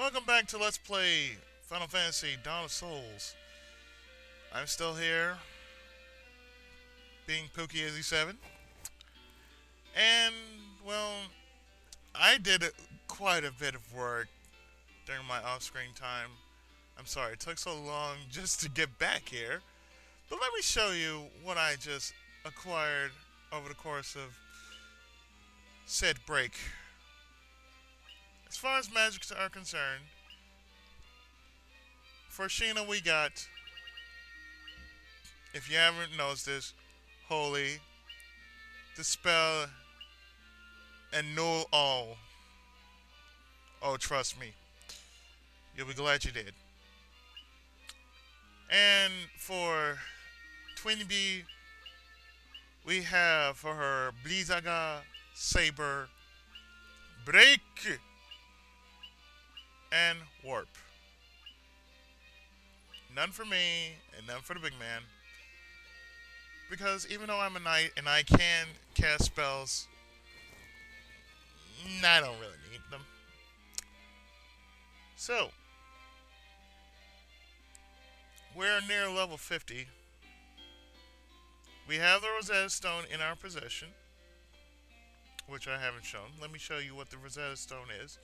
Welcome back to Let's Play Final Fantasy Dawn of Souls. I'm still here, being Pookie87. And, well, I did quite a bit of work during my off-screen time. I'm sorry it took so long just to get back here. But let me show you what I just acquired over the course of said break. As far as magics are concerned, for Sheena we got, if you haven't noticed this, Holy, Dispel, and Null All. Oh, trust me. You'll be glad you did. And for Twin Bee, we have for her Blizzaga, Saber, Break, and Warp. None for me, and none for the big man. Because even though I'm a knight and I can cast spells, I don't really need them. So, we're near level 50. We have the Rosetta Stone in our possession, which I haven't shown. Let me show you what the Rosetta Stone is.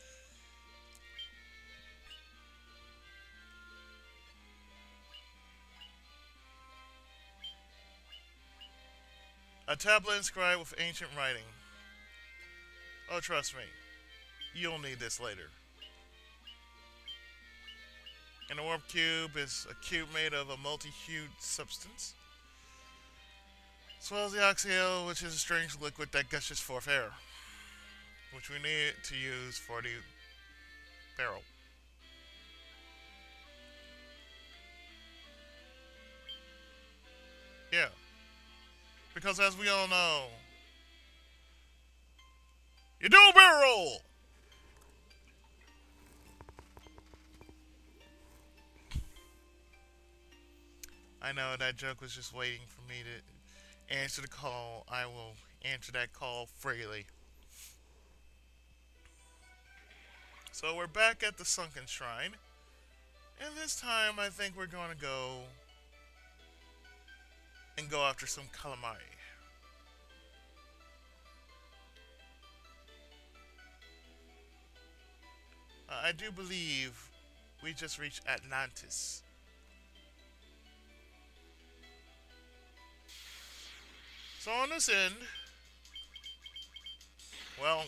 A tablet inscribed with ancient writing. Oh, trust me, you'll need this later. And a warp cube is a cube made of a multi-hued substance, as well as the oxyale, which is a strange liquid that gushes forth air, which we need to use for the barrel. Yeah. Because as we all know, you do a barrel roll! I know that joke was just waiting for me to answer the call. I will answer that call freely. So we're back at the Sunken Shrine. And this time I think we're going to go after some calamari. I do believe we just reached Atlantis. So on this end, well,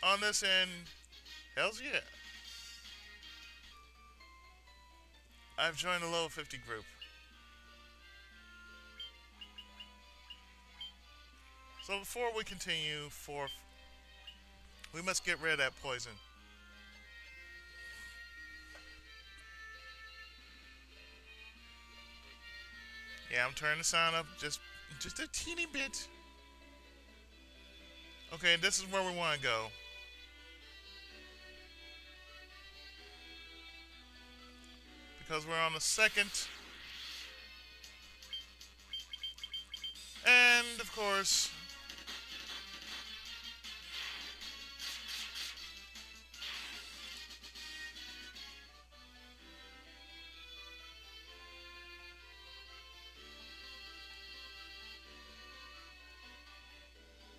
on this end, hells yeah. I've joined the level 50 group. So before we continue forth, we must get rid of that poison. Yeah, I'm turning the sound up just a teeny bit. Okay, this is where we want to go. Because we're on the second. And, of course,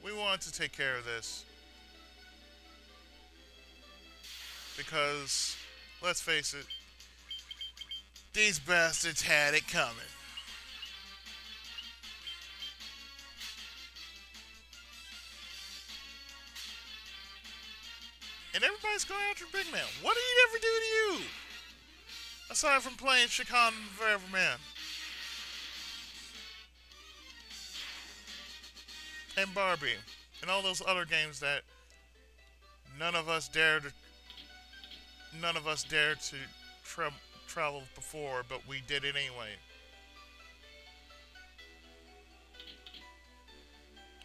we want to take care of this. Because, let's face it, these bastards had it coming. And everybody's going after Big Man. What did he ever do to you? Aside from playing Shakan Forever Man. And Barbie. And all those other games that none of us dared to travel before, but we did it anyway.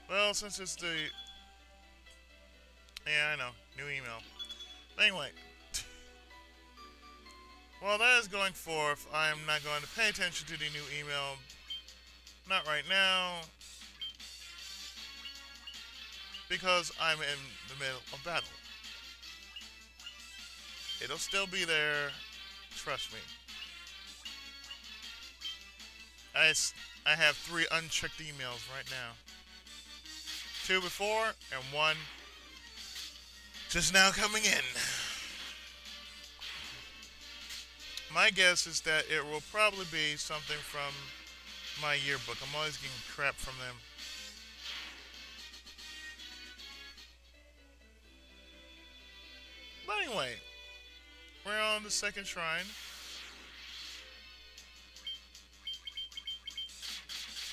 Well, since it's the... Yeah, I know. New email. But anyway. While that is going forth, I am not going to pay attention to the new email. Not right now. because I'm in the middle of battle. It'll still be there. Trust me. I, I have three unchecked emails right now. Two before and one just now coming in. My guess is that it will probably be something from my yearbook. I'm always getting crap from them. But anyway, we're on the second shrine.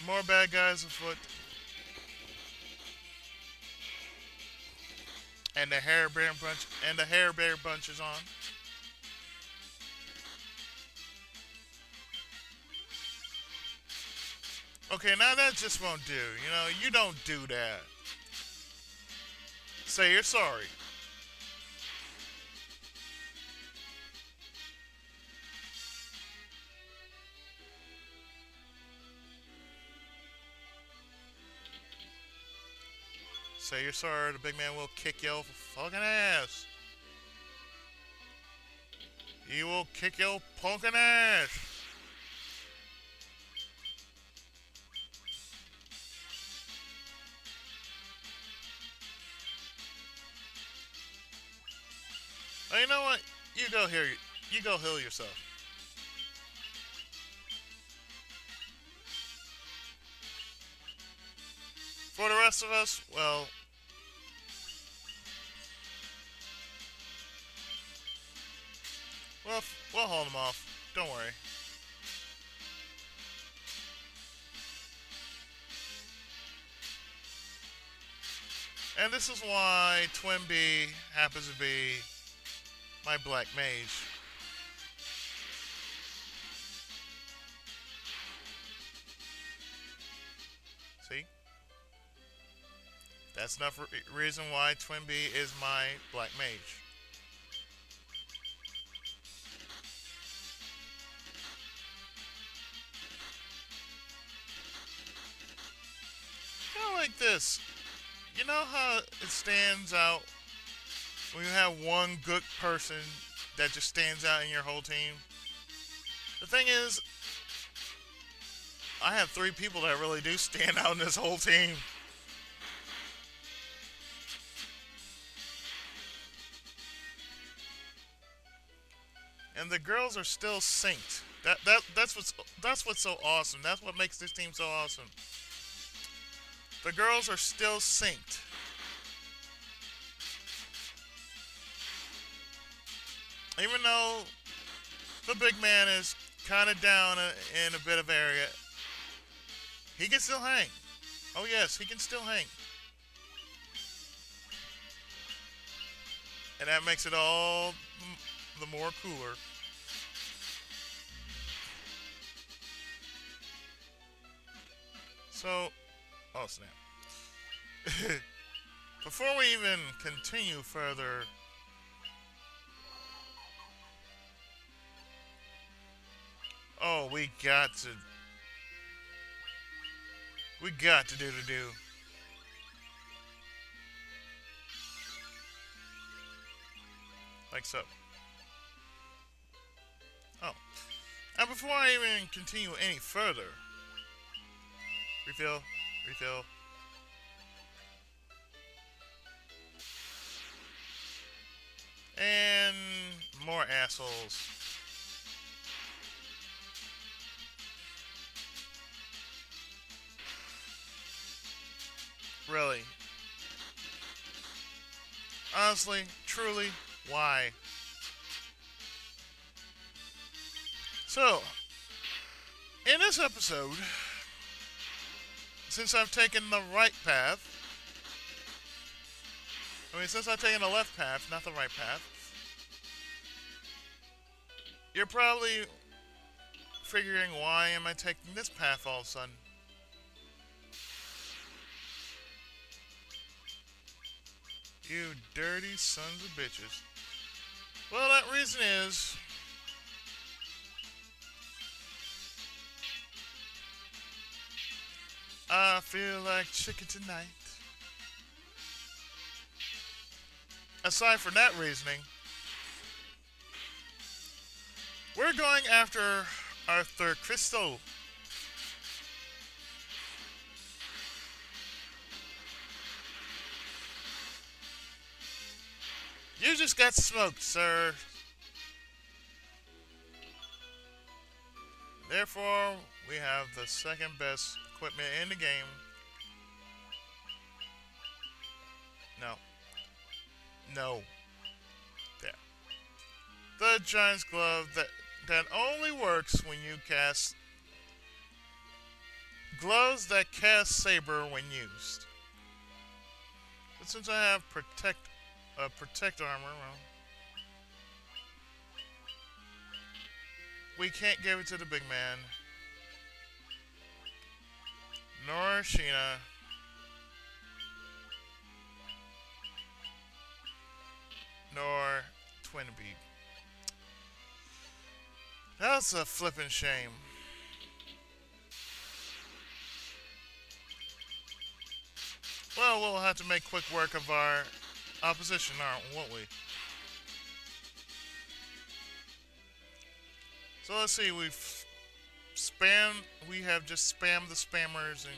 More bad guys afoot. And the hair bear bunch is on. Okay, now that just won't do. You know, you don't do that. Say you're sorry. Say you're sorry, the big man will kick your fucking ass. He will kick your punkin' ass. Oh, you know what? You go here. You go heal yourself. For the rest of us, well, we'll hold them off. Don't worry. And this is why Twin B happens to be my black mage. See? That's enough reason why Twin B is my black mage. Kind of like this. You know how it stands out when you have one good person that just stands out in your whole team? The thing is, I have three people that really do stand out in this whole team. And the girls are still synced. That's what's so awesome. That's what makes this team so awesome. The girls are still synced. Even though the big man is kind of down in a bit of area, he can still hang. Oh yes, he can still hang. And that makes it all the more cooler. So, oh snap. Before we even continue further, oh, we got to do the do. Like so. Oh. And before I even continue any further, refill, refill. And more assholes. Really? Honestly, truly, why? So, in this episode, since I've taken the right path, since I've taken the left path, not the right path, you're probably figuring, why am I taking this path all of a sudden? You dirty sons of bitches. Well, that reason is, I feel like chicken tonight. aside from that reasoning, we're going after our third crystal. You just got smoked, sir. Therefore, we have the second best equipment in the game. No. No. There. The Giant's Glove that only works when you cast gloves that cast Saber when used. But since I have protect armor, well, we can't give it to the big man. Nor Sheena. Nor Twinbee. That's a flippin' shame. Well, we'll have to make quick work of our opposition, won't we? So let's see, we have just spammed the spammers and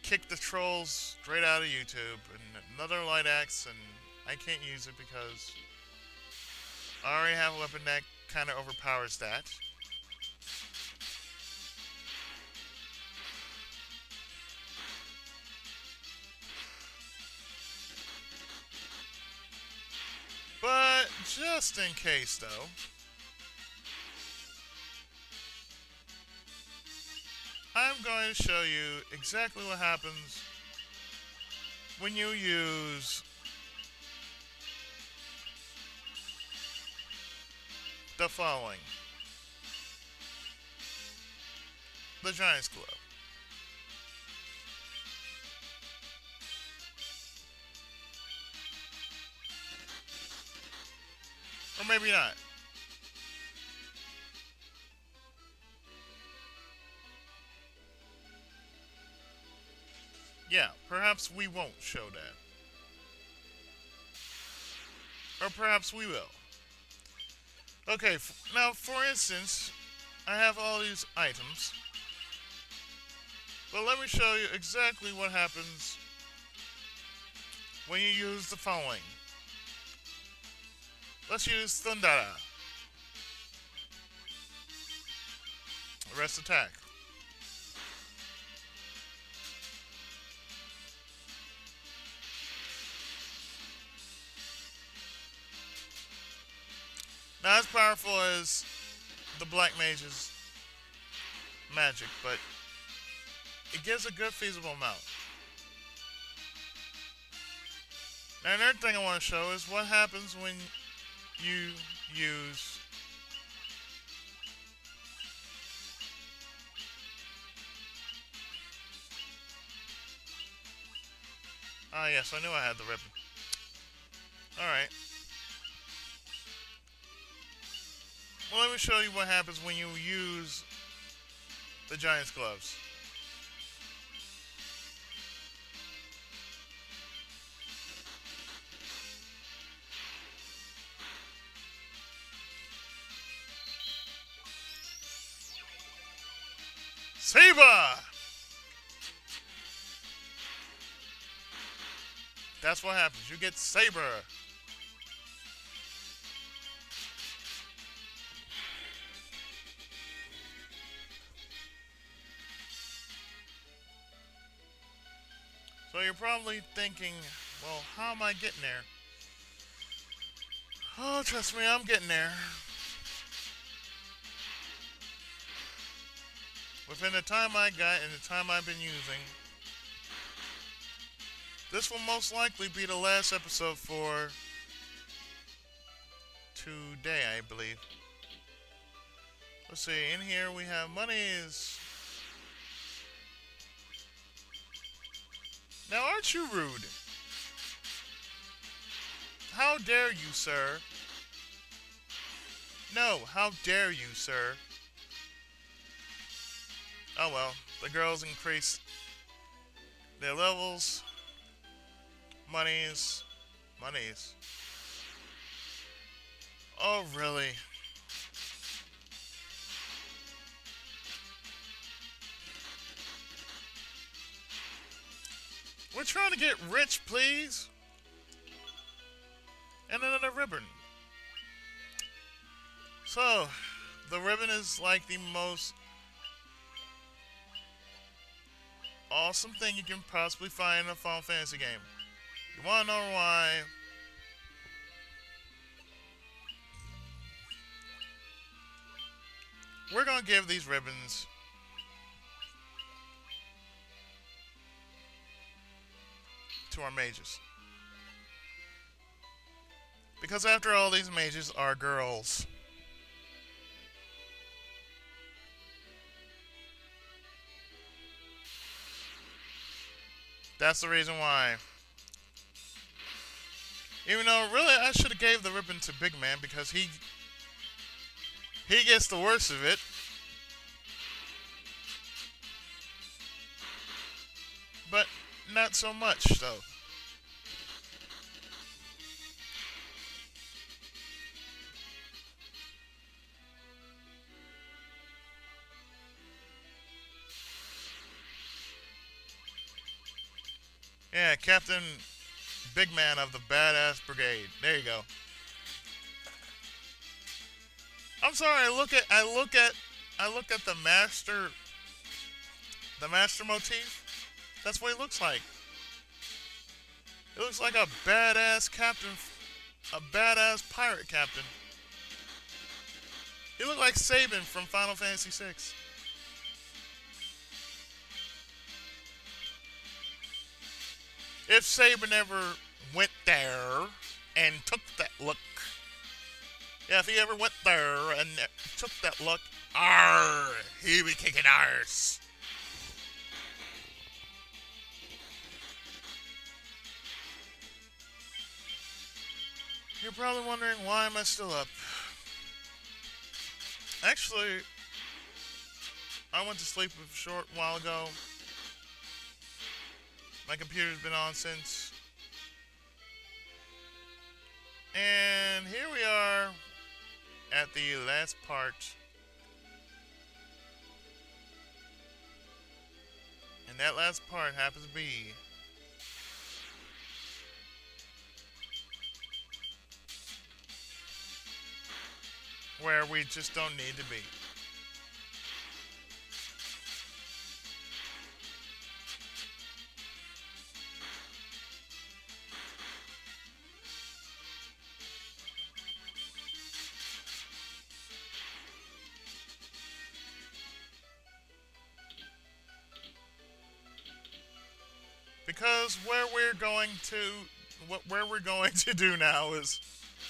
kicked the trolls straight out of YouTube. And another light axe, and I can't use it because I already have a weapon that kind of overpowers that. But just in case, though, I'm going to show you exactly what happens when you use the following. The Giant's Glove. Or maybe not. Yeah, perhaps we won't show that. Or perhaps we will. Okay, now for instance, I have all these items. But let me show you exactly what happens when you use the following. Let's use Thundara. Rest attack. Not as powerful as the Black Mage's magic, but it gives a good feasible amount. Now another thing I want to show is what happens when you use yes, I knew I had the ribbon. Alright. Well, let me show you what happens when you use the Giant's Gloves. Saber! That's what happens. You get Saber. So you're probably thinking, well, how am I getting there? Oh, trust me, I'm getting there. Within the time I got and the time I've been using, this will most likely be the last episode for today, I believe. Let's see, in here we have monies. Now, aren't you rude? How dare you, sir? No, how dare you, sir? Oh well, the girls increase their levels, monies, Monies. Oh, really? We're trying to get rich, please. And another ribbon. So, the ribbon is like the most awesome thing you can possibly find in a Final Fantasy game. You wanna know why? We're gonna give these ribbons to our mages. Because after all, these mages are girls. That's the reason why. Even though, really, I should have gave the ribbon to Big Man because he gets the worst of it. But not so much, though. Yeah, Captain Big Man of the Badass Brigade. There you go. I'm sorry. I look at the master motif. That's what he looks like. It looks like a badass captain, a badass pirate captain. He looked like Sabin from Final Fantasy VI. If Sabin ever went there and took that look, yeah, if he ever went there and took that look, arr, he be kicking arse. You're probably wondering, why am I still up? Actually, I went to sleep a short while ago. My computer's been on since. And here we are at the last part. And that last part happens to be where we just don't need to be. Because where we're going to do now is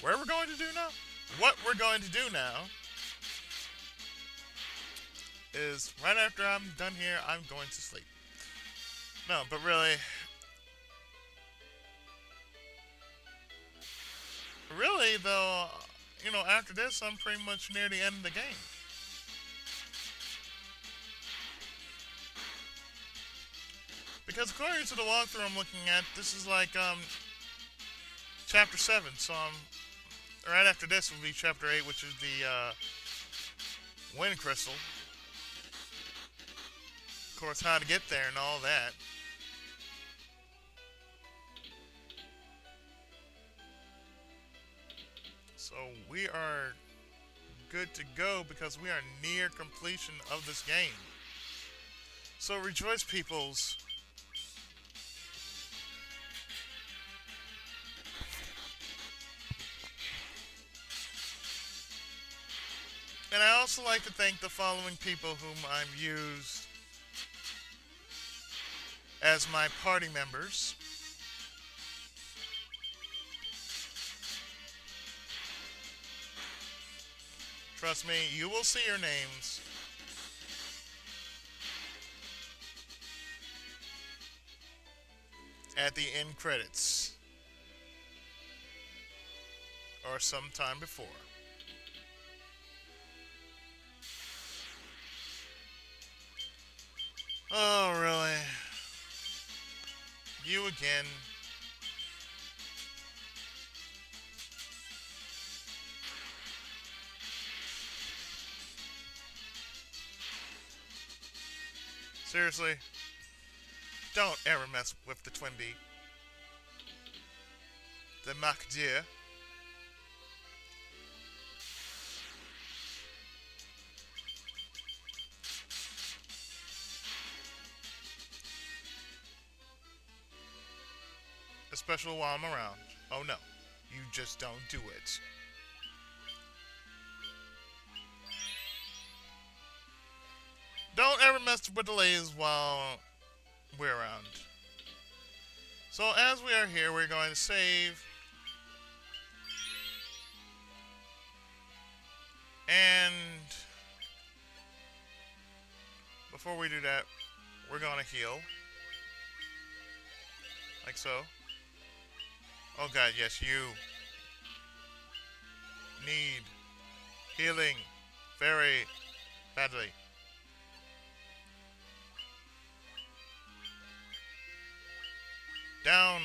where we're going to do now? What we're going to do now is right after I'm done here, I'm going to sleep. No, but really though, after this, I'm pretty much near the end of the game. Because according to the walkthrough I'm looking at, this is like chapter 7. So right after this will be chapter 8, which is the wind crystal. Of course, how to get there and all that. So we are good to go because we are near completion of this game. So rejoice, peoples. And I also like to thank the following people whom I've used as my party members. Trust me, you will see your names. At the end credits. Or sometime before. Oh, really? You again. Seriously, don't ever mess with the Twin B. The Mac Deer. Especially while I'm around. Oh no, you just don't do it. Don't ever mess with the ladies while we're around. So as we are here, we're going to save. And before we do that, we're going to heal. Like so. Oh god, yes, you need healing very badly. Down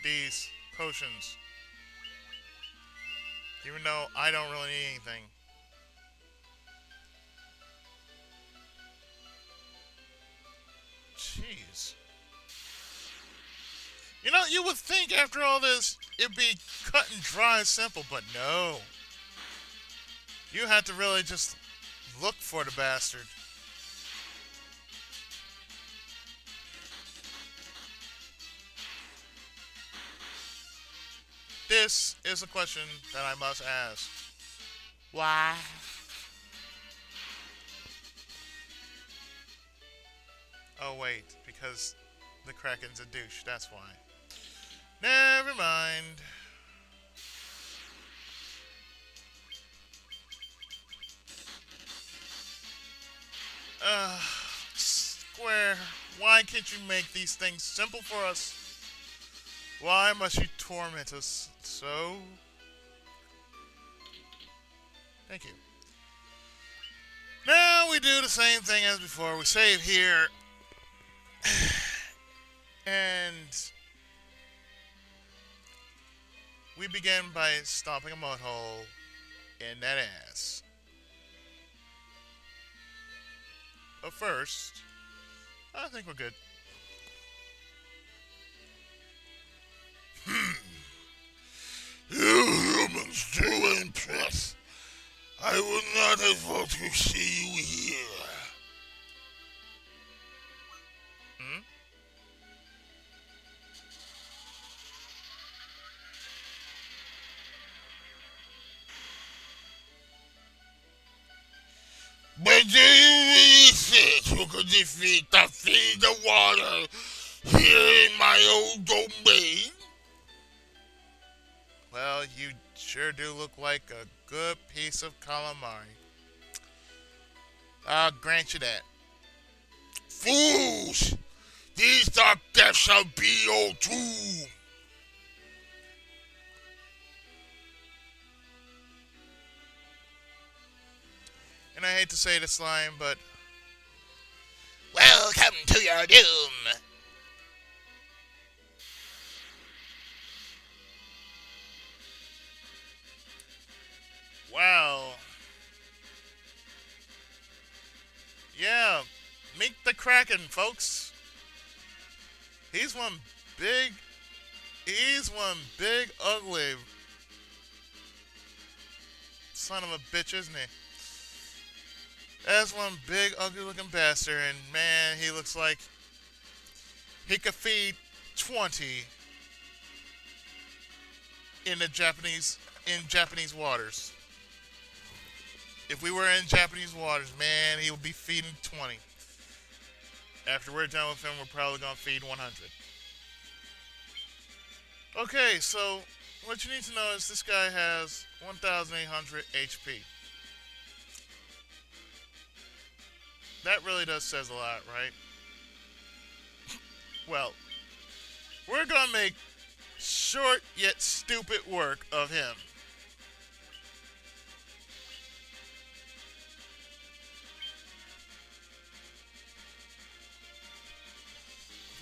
these potions. Even though I don't really need anything. Jeez. You know, you would think after all this, it'd be cut and dry and simple, but no. You have to really just look for the bastard. This is a question that I must ask. Why? Oh wait, because the Kraken's a douche, that's why. Never mind. Square, why can't you make these things simple for us? Why must you torment us so? Thank you. Now we do the same thing as before. We save here. And we begin by stomping a mud hole in that ass. But first, I think we're good. You humans do impress. I would not have thought to see you here. Hmm? But do you really think you could defeat the Fiend of Water here in my own domain? Well, you sure do look like a good piece of calamari. I'll grant you that. Fools! These dark depths shall be your tomb! And I hate to say this line, but Welcome to your doom! wow. Yeah, meet the Kraken, folks. He's one big, ugly son of a bitch, isn't he? That's one big, ugly looking bastard, and man, he looks like he could feed 20 in Japanese waters. If we were in Japanese waters, man, he would be feeding 20. After we're done with him, we're probably gonna feed 100. Okay, so what you need to know is this guy has 1,800 HP. That really does says a lot, right? Well, we're gonna make short yet stupid work of him.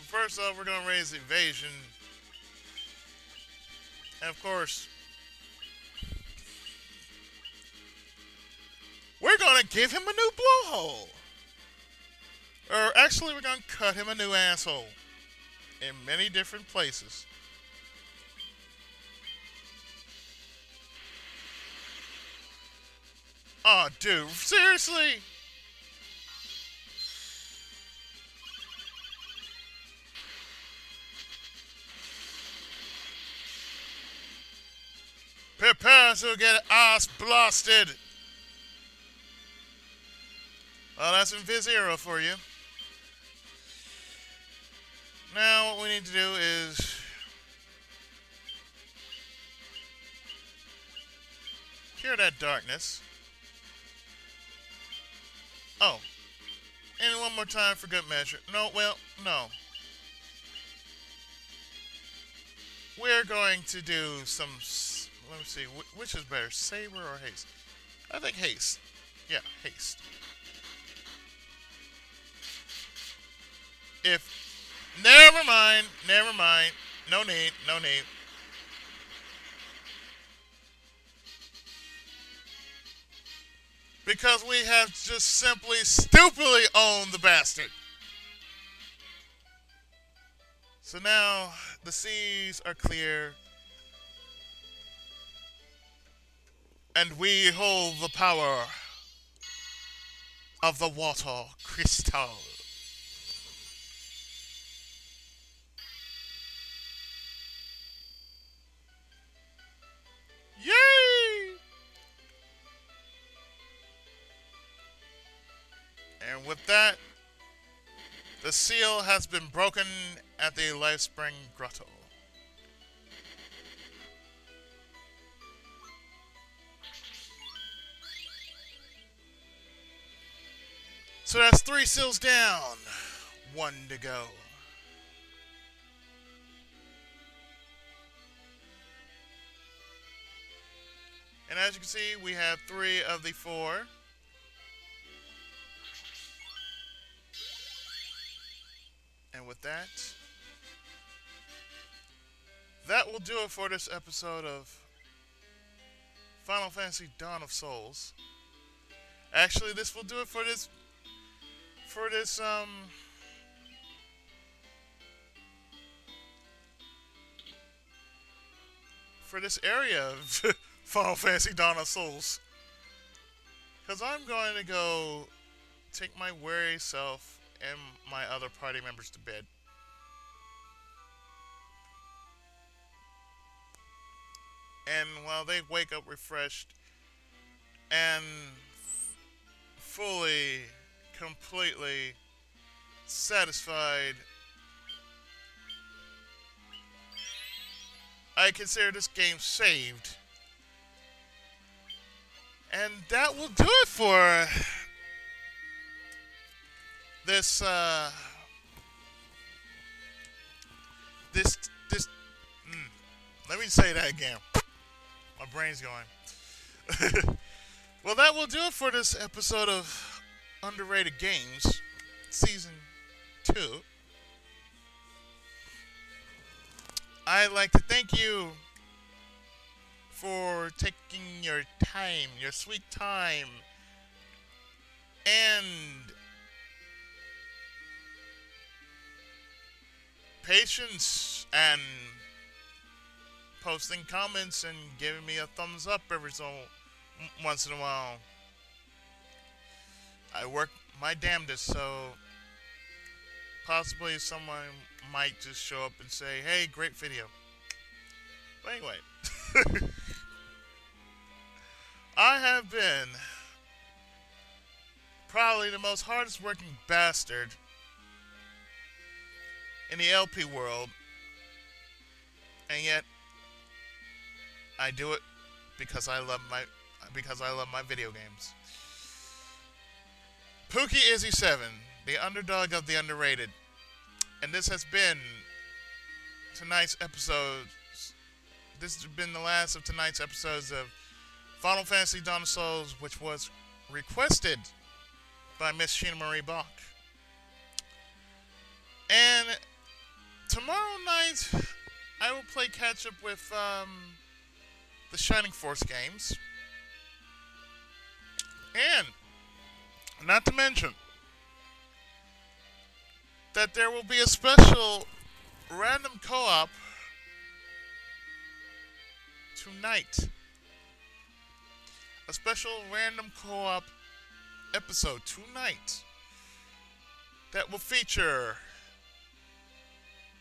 First off, we're gonna raise evasion. And of course, we're gonna give him a new blowhole. Or actually, we're gonna cut him a new asshole in many different places. Oh, dude, seriously? Prepare to get ass blasted. Well, that's Invis-Zero for you. Now, what we need to do is cure that darkness. Oh, and one more time for good measure. No, well, no. We're going to do some. Let me see. Which is better, saber or haste? I think haste. Yeah, haste. If never mind, never mind. No need, no need. Because we have just simply stupidly owned the bastard. So now the seas are clear. And we hold the power of the water crystal. Yay! And with that, the seal has been broken at the Lifespring Grotto. So that's 3 seals down, 1 to go. And as you can see, we have 3 of the 4. And with that, that will do it for this episode of Final Fantasy Dawn of Souls. Actually, this will do it for this for this area of Final Fantasy Dawn of Souls. Because I'm going to go take my weary self and my other party members to bed. And while they wake up refreshed and fully, completely satisfied, I consider this game saved. And that will do it for this, let me say that again. My brain's going. Well, that will do it for this episode of Underrated Games, Season 2. I'd like to thank you for taking your time, your sweet time, and patience, and posting comments and giving me a thumbs up every so once in a while. I work my damnedest, so possibly someone might just show up and say, hey, great video. But anyway, I have been probably the most hardest working bastard in the LP world, and yet I do it because I love my video games. Pookie Izzy 7, the underdog of the underrated. And this has been tonight's episode. This has been the last of tonight's episodes of Final Fantasy Dawn of Souls, which was requested by Miss Sheena Marie Bach. And tomorrow night, I will play catch up with the Shining Force games. And not to mention, that there will be a special random co-op tonight. A special random co-op episode tonight that will feature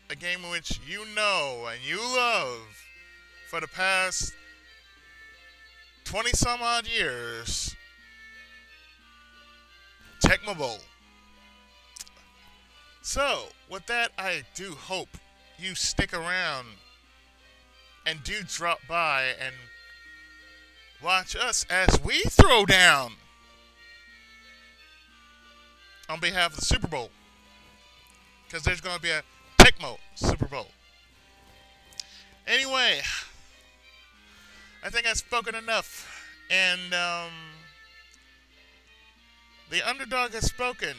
a game in which you know and you love for the past 20 some odd years, Tecmo Bowl. So, with that, I do hope you stick around and do drop by and watch us as we throw down on behalf of the Super Bowl. Because there's going to be a Tecmo Super Bowl. Anyway, I think I've spoken enough. And the underdog has spoken.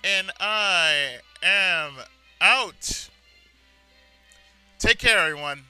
And I am out. Take care, everyone.